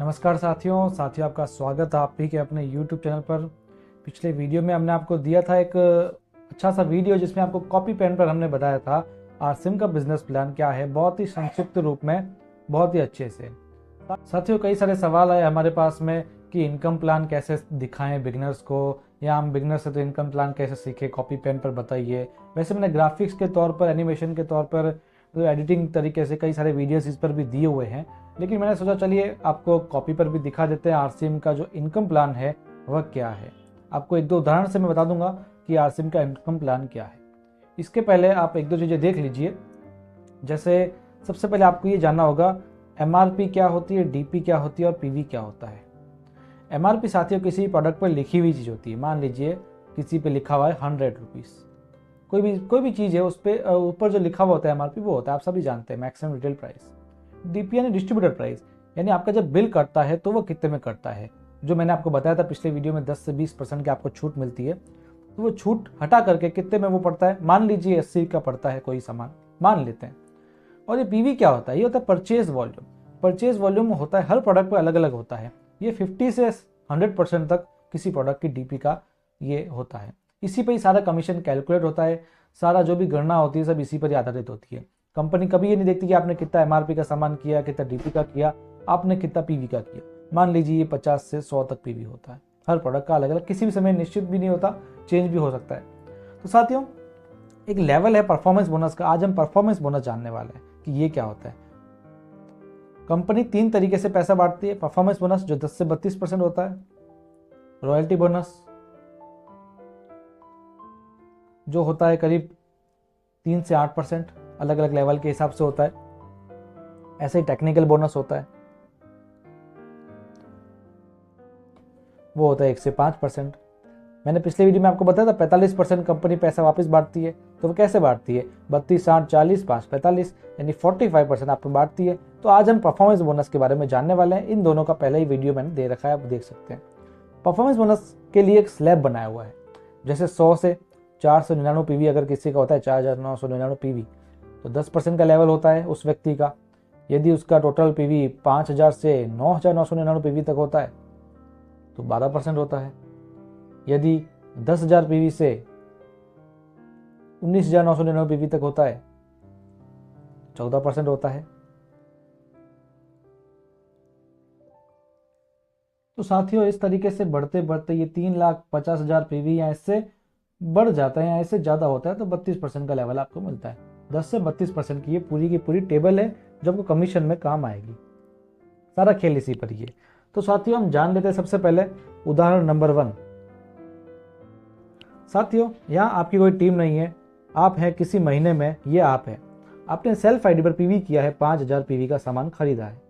नमस्कार साथियों आपका स्वागत है आप ही के अपने YouTube चैनल पर। पिछले वीडियो में हमने आपको दिया था एक अच्छा सा वीडियो जिसमें आपको कॉपी पेन पर हमने बताया था आरसीएम का बिजनेस प्लान क्या है, बहुत ही संक्षिप्त रूप में, बहुत ही अच्छे से। साथियों कई सारे सवाल आए हमारे पास में कि इनकम प्लान कैसे दिखाएं बिगनर्स को, या हम बिगनर्स से तो इनकम प्लान कैसे सीखें, कॉपी पेन पर बताइए। वैसे मैंने ग्राफिक्स के तौर पर, एनिमेशन के तौर पर, तो एडिटिंग तरीके से कई सारे वीडियोस इस पर भी दिए हुए हैं, लेकिन मैंने सोचा चलिए आपको कॉपी पर भी दिखा देते हैं आरसीएम का जो इनकम प्लान है वह क्या है। आपको एक दो उदाहरण से मैं बता दूंगा कि आरसीएम का इनकम प्लान क्या है। इसके पहले आप एक दो चीज़ें देख लीजिए। जैसे सबसे पहले आपको ये जानना होगा एमआरपी क्या होती है, डीपी क्या होती है और पीवी क्या होता है। एमआरपी साथियों किसी प्रोडक्ट पर लिखी हुई चीज़ होती है। मान लीजिए किसी पे लिखा हुआ है 100 रुपीज़, कोई भी चीज़ है उस पर ऊपर जो लिखा हुआ होता है एमआरपी वो होता है, आप सभी जानते हैं, मैक्सिमम रिटेल प्राइस। डीपी यानी डिस्ट्रीब्यूटर प्राइस, यानी आपका जब बिल कटता है तो वो कितने में कटता है। जो मैंने आपको बताया था पिछले वीडियो में 10 से 20% की आपको छूट मिलती है, तो वो छूट हटा करके कितने में वो पड़ता है। मान लीजिए 80 का पड़ता है कोई सामान, मान लेते हैं। और ये पीवी क्या होता है, ये होता है परचेज वॉल्यूम। परचेज वॉल्यूम होता है हर प्रोडक्ट पर अलग अलग होता है। ये 50 से 100% तक किसी प्रोडक्ट की डीपी का ये होता है। इसी पर ही सारा कमीशन कैलकुलेट होता है, सारा जो भी गणना होती है सब इसी पर ही आधारित होती है। कंपनी कभी ये नहीं देखती कि आपने कितना एमआरपी का सामान किया, कितना डीपी का किया, आपने कितना पीवी का किया। मान लीजिए ये 50 से 100 तक पीवी होता है, हर प्रोडक्ट का अलग अलग, किसी भी समय निश्चित भी नहीं होता, चेंज भी हो सकता है। तो साथियों एक लेवल है परफॉर्मेंस बोनस का। आज हम परफॉर्मेंस बोनस जानने वाले हैं कि ये क्या होता है। कंपनी 3 तरीके से पैसा बांटती है। परफॉर्मेंस बोनस जो 10 से 32% होता है, रॉयल्टी बोनस जो होता है करीब 3 से 8%, अलग अलग लेवल के हिसाब से होता है। ऐसे ही टेक्निकल बोनस होता है, वो होता है 1 से 5%। मैंने पिछले वीडियो में आपको बताया था 45% कंपनी पैसा वापस बांटती है। तो वो कैसे बांटती है, 32, 60, 40, 5, 45 यानी 45% आपको बांटती है। तो आज हम परफॉर्मेंस बोनस के बारे में जानने वाले हैं। इन दोनों का पहले ही वीडियो मैंने दे रखा है, आप देख सकते हैं। परफॉर्मेंस बोनस के लिए एक स्लैब बनाया हुआ है। जैसे 100 से 499 पीवी अगर किसी का होता है, 4999 पीवी, तो 10% का लेवल होता है उस व्यक्ति का। यदि उसका टोटल पीवी 5000 से 9999 पीवी तक होता है तो 12% होता है। यदि 10,000 पीवी से 19,999 पीवी तक होता है 14% होता है। तो साथियों इस तरीके से बढ़ते बढ़ते ये 3,50,000 पीवी या इससे बढ़ जाता है या इससे ज़्यादा होता है तो 32% का लेवल आपको मिलता है। 10 से 32% की ये पूरी की पूरी टेबल है जो आपको कमीशन में काम आएगी। सारा खेल इसी पर ही है। तो साथियों हम जान लेते हैं सबसे पहले उदाहरण नंबर 1। साथियों यहाँ आपकी कोई टीम नहीं है, आप हैं किसी महीने में, ये आप है, आपने सेल्फ आईडी पर पीवी किया है, 5000 पीवी का सामान खरीदा है,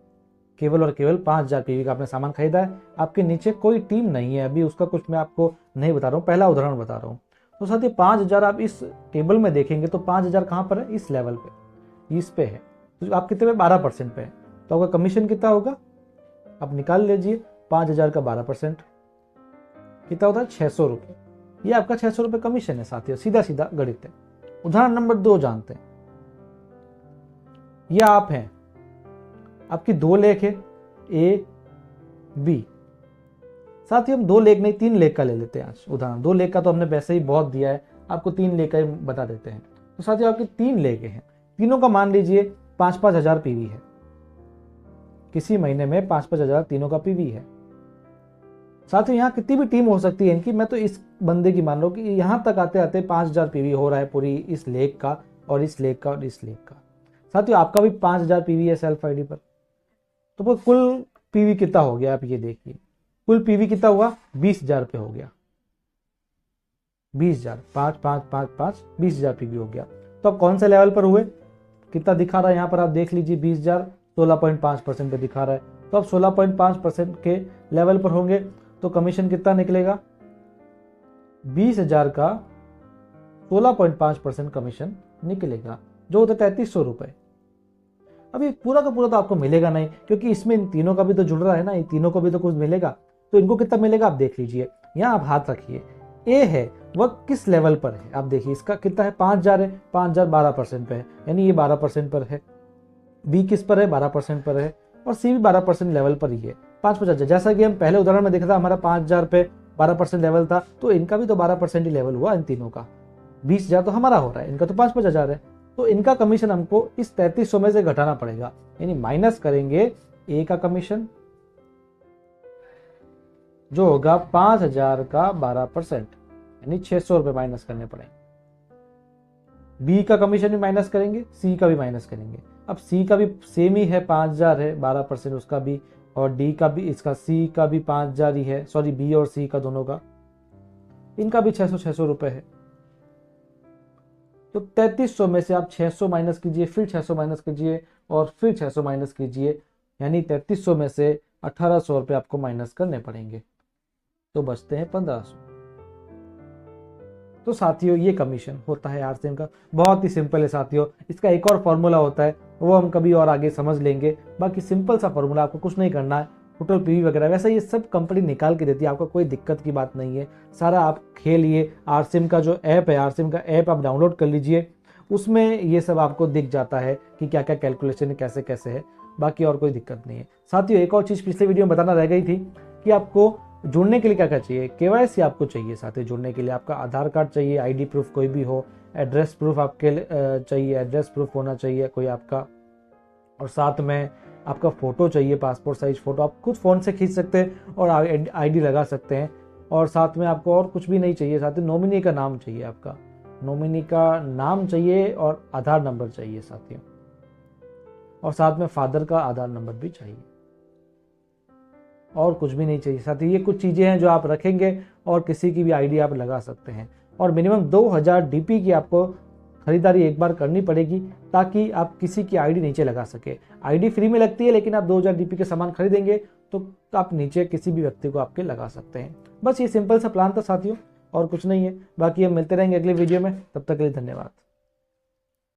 केवल और केवल 5000 पीवी का आपने सामान खरीदा है। आपके नीचे कोई टीम नहीं है, अभी उसका कुछ मैं आपको नहीं बता रहा हूँ, पहला उदाहरण बता रहा हूँ। तो साथियों 5000 आप इस टेबल में देखेंगे तो 5000 कहाँ पर है, इस लेवल पे, इस पे है। तो आप कितने पे, 12% पे है। तो आपका कमीशन कितना होगा, आप निकाल लीजिए। 5000 का 12% कितना होता है, 600 रुपये। ये आपका 600 रुपये कमीशन है साथियों, सीधा सीधा गणित है। उदाहरण नंबर 2 जानते हैं। यह आप हैं, आपकी 2 लेख है, ए बी। साथियों हम 2 लेख नहीं 3 लेख का ले लेते हैं आज उदाहरण। 2 लेख का तो हमने वैसे ही बहुत दिया है, आपको 3 लेख का ही बता देते हैं। तो साथियों आपकी 3 लेख हैं, तीनों का मान लीजिए 5-5 हजार पीवी है। किसी महीने में 5-5 हजार तीनों का पीवी है। साथियों यहाँ कितनी भी टीम हो सकती है इनकी, मैं तो इस बंदे की मान लो कि यहाँ तक आते आते 5000 पीवी हो रहा है पूरी इस लेख का और इस लेख का और इस लेख का। साथियों आपका भी 5000 पीवी है सेल्फ आईडी पर। तो वो कुल पीवी कितना हो गया, आप ये देखिए, कुल पीवी कितना हुआ, 20,000 पे हो गया। 20,000, 5 5 5 5 20,000 पीवी हो गया। तो आप कौन से लेवल पर हुए, कितना दिखा रहा है यहाँ पर आप देख लीजिए, 20,000 16.5% पे दिखा रहा है। तो आप 16.5% के लेवल पर होंगे तो कमीशन कितना निकलेगा, 20,000 का 16.5% कमीशन निकलेगा, जो होता है 3300 रुपये। अभी पूरा का पूरा तो आपको मिलेगा नहीं, क्योंकि इसमें इन तीनों का भी तो जुड़ रहा है ना, इन तीनों को भी तो कुछ मिलेगा। तो इनको कितना मिलेगा आप देख लीजिए। यहाँ आप हाथ रखिए, ए है वह किस लेवल पर है, आप देखिए इसका कितना है, 5000 है, 5000 12% पे है, यानी ये 12% पर है। बी किस पर है, 12% पर है, और सी भी 12% लेवल पर ही है। 5,50,000, जैसा कि हम पहले उदाहरण में देखा था हमारा 5,000 पे 12% लेवल था, तो इनका भी तो 12% ही लेवल हुआ इन तीनों का। 20,000 तो हमारा हो रहा है, इनका तो 5,50,000 है। तो इनका कमीशन हमको इस 3300 में से घटाना पड़ेगा, यानी माइनस करेंगे ए का कमीशन जो होगा 5,000 का 12%, यानी 600 रुपए माइनस करने पड़ेंगे। बी का कमीशन भी माइनस करेंगे, सी का भी माइनस करेंगे। अब सी का भी सेम ही है, 5,000 है, 12% उसका भी, और डी का भी, इसका सी का भी 5,000 ही है, सॉरी बी और सी का दोनों का, इनका भी 600 रुपए है। तो 3300 में से आप 600 माइनस कीजिए, फिर 600 माइनस कीजिए और फिर 600 माइनस कीजिए, यानी 3300 में से 1800 रुपये आपको माइनस करने पड़ेंगे, तो बचते हैं 1500। तो साथियों ये कमीशन होता है आरसीएम का, बहुत ही सिंपल है साथियों। इसका एक और फॉर्मूला होता है, वो हम कभी और आगे समझ लेंगे। बाकी सिंपल सा फॉर्मूला, आपको कुछ नहीं करना है, टोटल पीवी वगैरह वैसा ये सब कंपनी निकाल के देती है, आपको कोई दिक्कत की बात नहीं है। सारा आप खेलिए, आरसीएम का जो ऐप है, आरसीएम का ऐप आप डाउनलोड कर लीजिए, उसमें ये सब आपको दिख जाता है कि क्या क्या कैलकुलेशन कैसे कैसे है। बाकी और कोई दिक्कत नहीं है साथियों। एक और चीज़ पिछले वीडियो में बताना रह गई थी कि आपको जुड़ने के लिए क्या क्या चाहिए। केवाईसी आपको चाहिए साथियों जुड़ने के लिए, आपका आधार कार्ड चाहिए, आईडी प्रूफ कोई भी हो, एड्रेस प्रूफ आपके चाहिए, एड्रेस प्रूफ होना चाहिए कोई आपका, और साथ में आपका फ़ोटो चाहिए, पासपोर्ट साइज फ़ोटो आप खुद फ़ोन से खींच सकते हैं और आईडी लगा सकते हैं। और साथ में आपको और कुछ भी नहीं चाहिए साथियों, नॉमिनी का नाम चाहिए, आपका नॉमिनी का नाम चाहिए और आधार नंबर चाहिए साथियों, और साथ में फादर का आधार नंबर भी चाहिए, और कुछ भी नहीं चाहिए साथियों। ये कुछ चीज़ें हैं जो आप रखेंगे और किसी की भी आईडी आप लगा सकते हैं। और मिनिमम 2000 डीपी की आपको खरीदारी एक बार करनी पड़ेगी, ताकि आप किसी की आईडी नीचे लगा सके। आईडी फ्री में लगती है, लेकिन आप 2000 डीपी के सामान खरीदेंगे तो आप नीचे किसी भी व्यक्ति को आपके लगा सकते हैं। बस ये सिंपल सा प्लान था साथियों, और कुछ नहीं है। बाकी हम मिलते रहेंगे अगले वीडियो में, तब तक के लिए धन्यवाद।